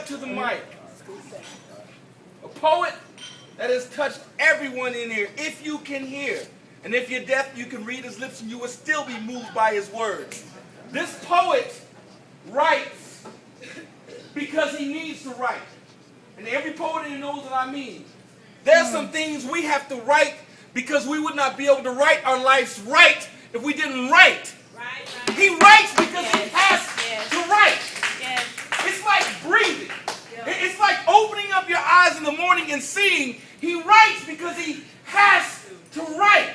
to the mic. A poet that has touched everyone in here, if you can hear. And if you're deaf, you can read his lips and you will still be moved by his words. This poet writes because he needs to write. And every poet in here knows what I mean. There's some things we have to write because we would not be able to write our lives right if we didn't write. Right. He writes because he has to write. Yes. It's like breathing. It's like opening up your eyes in the morning and seeing. He writes because he has to write.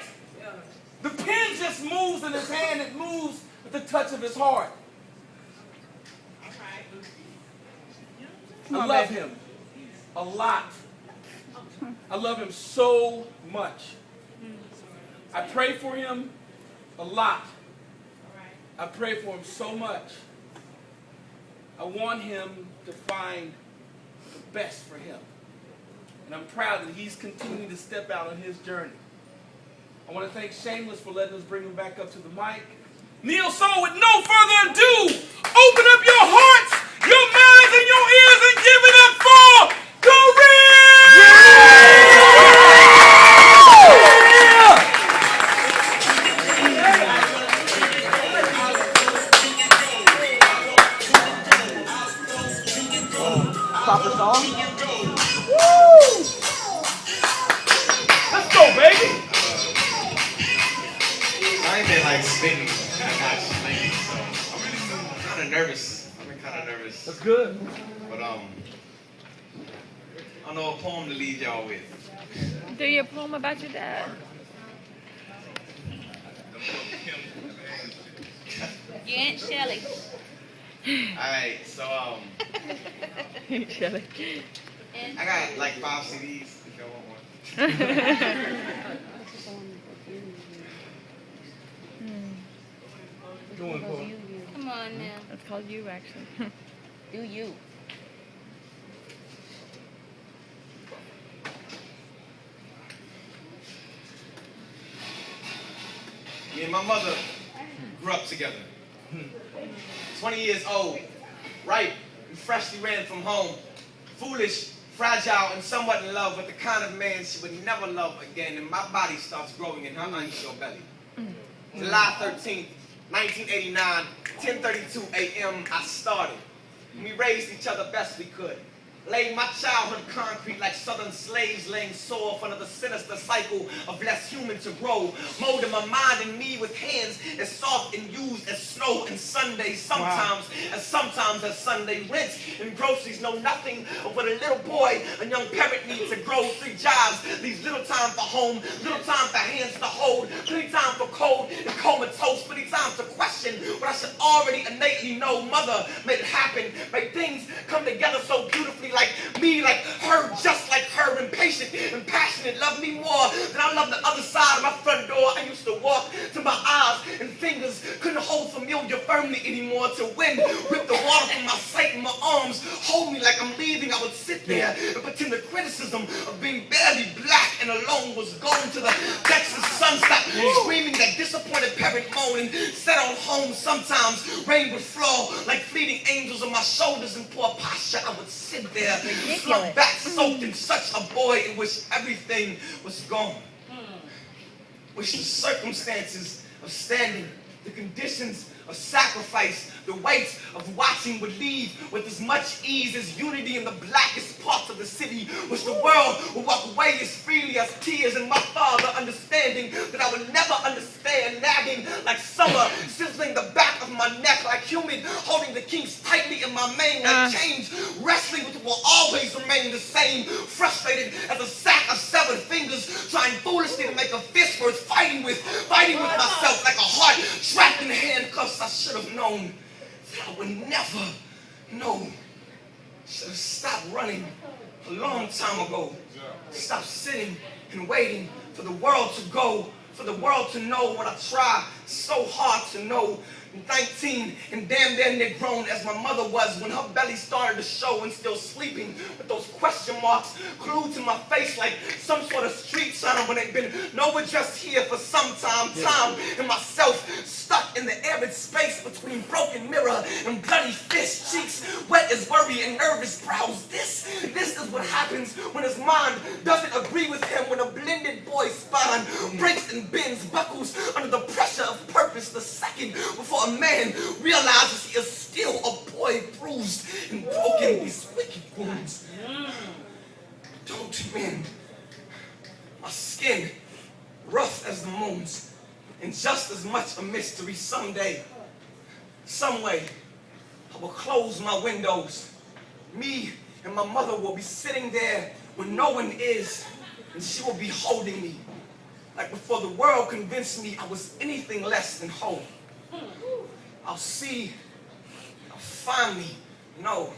The pen just moves in his hand. It moves with the touch of his heart. I love him a lot. I love him so much. I pray for him a lot. I pray for him so much. I want him to find the best for him. And I'm proud that he's continuing to step out on his journey. I want to thank Shameless for letting us bring him back up to the mic. Neil Soul, with no further ado, open up your hearts, your minds, and your ears and give it up for Korim! Proper song? Woo! Let's go, baby! I ain't been like spitting that much lately, so I'm kind of nervous. I've been kind of nervous. That's good. But I don't know a poem to leave y'all with. Do your poem about your dad. Your Aunt Shelley. Alright, so Shelley. I got like 5 CDs if y'all want one. Come on now. That's called you, actually. Do you? Me and my mother grew up together. 20 years old, ripe and freshly ran from home. Foolish, fragile, and somewhat in love with the kind of man she would never love again. And my body starts growing in her unsure belly. July 13th, 1989, 10:32 a.m. I started. We raised each other best we could. Laid my childhood concrete like southern slaves laying soil under the sinister cycle of less human to grow. Molding my mind and me with hands as soft and used as snow and Sundays. Sometimes as Sunday rents and groceries know nothing of what a little boy, a young parent needs to grow. 3 jobs, leaves little time for home, little time for hands to hold, plenty time for cold and comatose, plenty time to question what I should already innately know. Mother made it happen, made things come together so beautifully. Like me, like her, just like her, impatient and passionate, love me more than I love the other side of my front door. I used to walk to my eyes and fingers couldn't hold familiar firmly anymore. To wind rip the water from my sight and my arms hold me like I'm leaving. I would sit there and pretend the criticism of being barely black and alone was going to the Texas sunset, screaming that disappointed parent moan and set on home. Sometimes rain would fall like fleeting angels on my shoulders in poor posture. I would sit there, slumped back, soaked in such a void in which everything was gone. Wish the circumstances of standing, the conditions of sacrifice, the weight of watching would leave with as much ease as unity in the blackest parts of the city. Wish the world would walk away as freely as tears and my father understanding that I would never understand, nagging like summer, sizzling the back of my neck like humid, holding the kinks tightly in my mane like change, wrestling with what will always remain the same, frustrated as a sack of severed fingers, trying foolishly to make a fist worth fighting with myself like a heart trapped in handcuffs. I should have known that I would never know. Should have stopped running a long time ago. Stop sitting and waiting for the world to go, for the world to know what I try so hard to know. 19 and damn near grown as my mother was when her belly started to show, and still sleeping with those question marks glued to my face like some sort of street sign when they've been no address here for some time. Time and myself stuck stuck in the arid space between broken mirror and bloody fist cheeks, wet as worry and nervous brows. This is what happens when his mind doesn't agree with him, when a blended boy's spine breaks and bends, buckles under the pressure of purpose the second before a man realizes he is still a boy, bruised and broken, these wicked wounds don't mend. My skin, rough as the moon's, and just as much a mystery. Someday, some way, I will close my windows. Me and my mother will be sitting there when no one is, and she will be holding me, like before the world convinced me I was anything less than whole. I'll finally know